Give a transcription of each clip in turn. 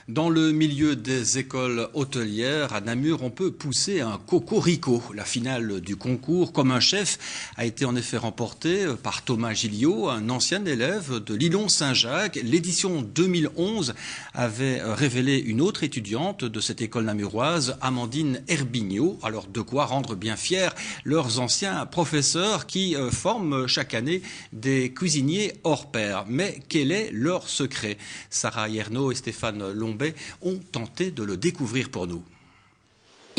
Dans le milieu des écoles hôtelières, à Namur, on peut pousser un cocorico. La finale du concours Comme un chef a été en effet remportée par Thomas Gilliot, un ancien élève de Lillon-Saint-Jacques. L'édition 2011 avait révélé une autre étudiante de cette école namuroise, Amandine Herbignot. Alors de quoi rendre bien fiers leurs anciens professeurs qui forment chaque année des cuisiniers hors pair. Mais quel est leur secret? Sarah Yerno et Stéphane Lombet ont tenté de le découvrir pour nous.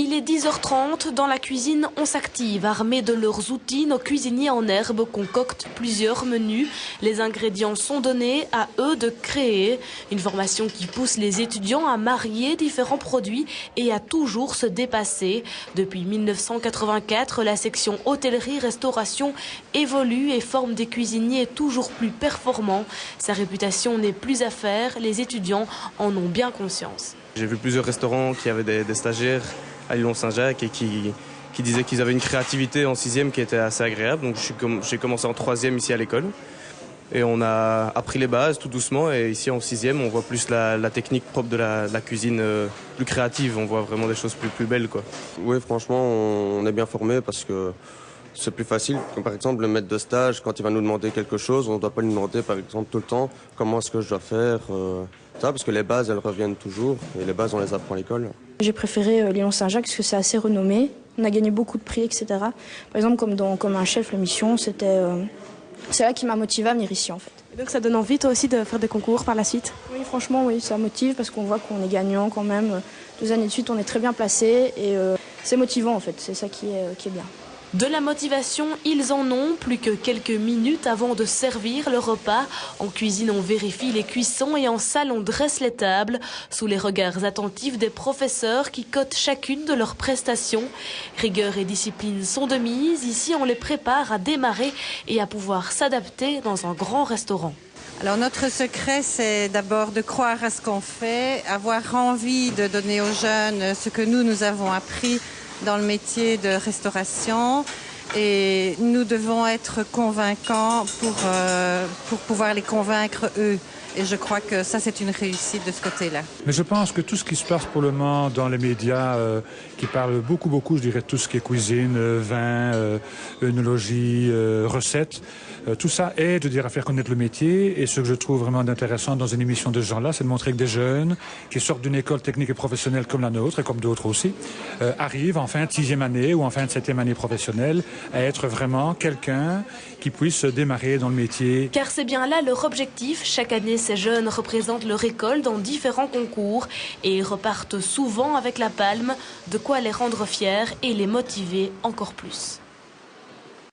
Il est 10h30, dans la cuisine, on s'active. Armés de leurs outils, nos cuisiniers en herbe concoctent plusieurs menus. Les ingrédients sont donnés, à eux de créer. Une formation qui pousse les étudiants à marier différents produits et à toujours se dépasser. Depuis 1984, la section hôtellerie-restauration évolue et forme des cuisiniers toujours plus performants. Sa réputation n'est plus à faire, les étudiants en ont bien conscience. J'ai vu plusieurs restaurants qui avaient des stagiaires à Lillon-Saint-Jacques et qui disaient qu'ils avaient une créativité en 6e qui était assez agréable. Donc j'ai commencé en 3e ici à l'école et on a appris les bases tout doucement, et ici en 6e on voit plus la technique propre de la cuisine plus créative, on voit vraiment des choses plus belles, quoi. Oui, franchement on est bien formé parce que c'est plus facile. Comme par exemple le maître de stage, quand il va nous demander quelque chose, on ne doit pas lui demander par exemple tout le temps comment est-ce que je dois faire. Parce que les bases, elles reviennent toujours, et les bases, on les apprend à l'école. J'ai préféré Lillon-Saint-Jacques parce que c'est assez renommé. On a gagné beaucoup de prix, etc. Par exemple, comme un chef, l'émission, c'est là qui m'a motivé à venir ici, en fait. Et donc ça donne envie, toi aussi, de faire des concours par la suite? Oui, franchement, oui, ça motive parce qu'on voit qu'on est gagnant quand même. 2 années de suite, on est très bien placé et c'est motivant, en fait. C'est ça qui est bien. De la motivation, ils en ont, plus que quelques minutes avant de servir le repas. En cuisine, on vérifie les cuissons et en salle, on dresse les tables, sous les regards attentifs des professeurs qui cotent chacune de leurs prestations. Rigueur et discipline sont de mise. Ici, on les prépare à démarrer et à pouvoir s'adapter dans un grand restaurant. Alors notre secret, c'est d'abord de croire à ce qu'on fait, avoir envie de donner aux jeunes ce que nous avons appris dans le métier de restauration, et nous devons être convaincants pour pouvoir les convaincre eux. Et je crois que ça, c'est une réussite de ce côté-là. Mais je pense que tout ce qui se passe pour le moment dans les médias, qui parlent beaucoup, je dirais tout ce qui est cuisine, vin, œnologie, recettes, tout ça aide, je dirais, à faire connaître le métier. Et ce que je trouve vraiment intéressant dans une émission de ce genre-là, c'est de montrer que des jeunes qui sortent d'une école technique et professionnelle comme la nôtre, et comme d'autres aussi, arrivent en fin de 6e année ou en fin de 7e année professionnelle à être vraiment quelqu'un qui puisse démarrer dans le métier. Car c'est bien là leur objectif. Chaque année, ces jeunes représentent leur école dans différents concours et ils repartent souvent avec la palme, de quoi les rendre fiers et les motiver encore plus.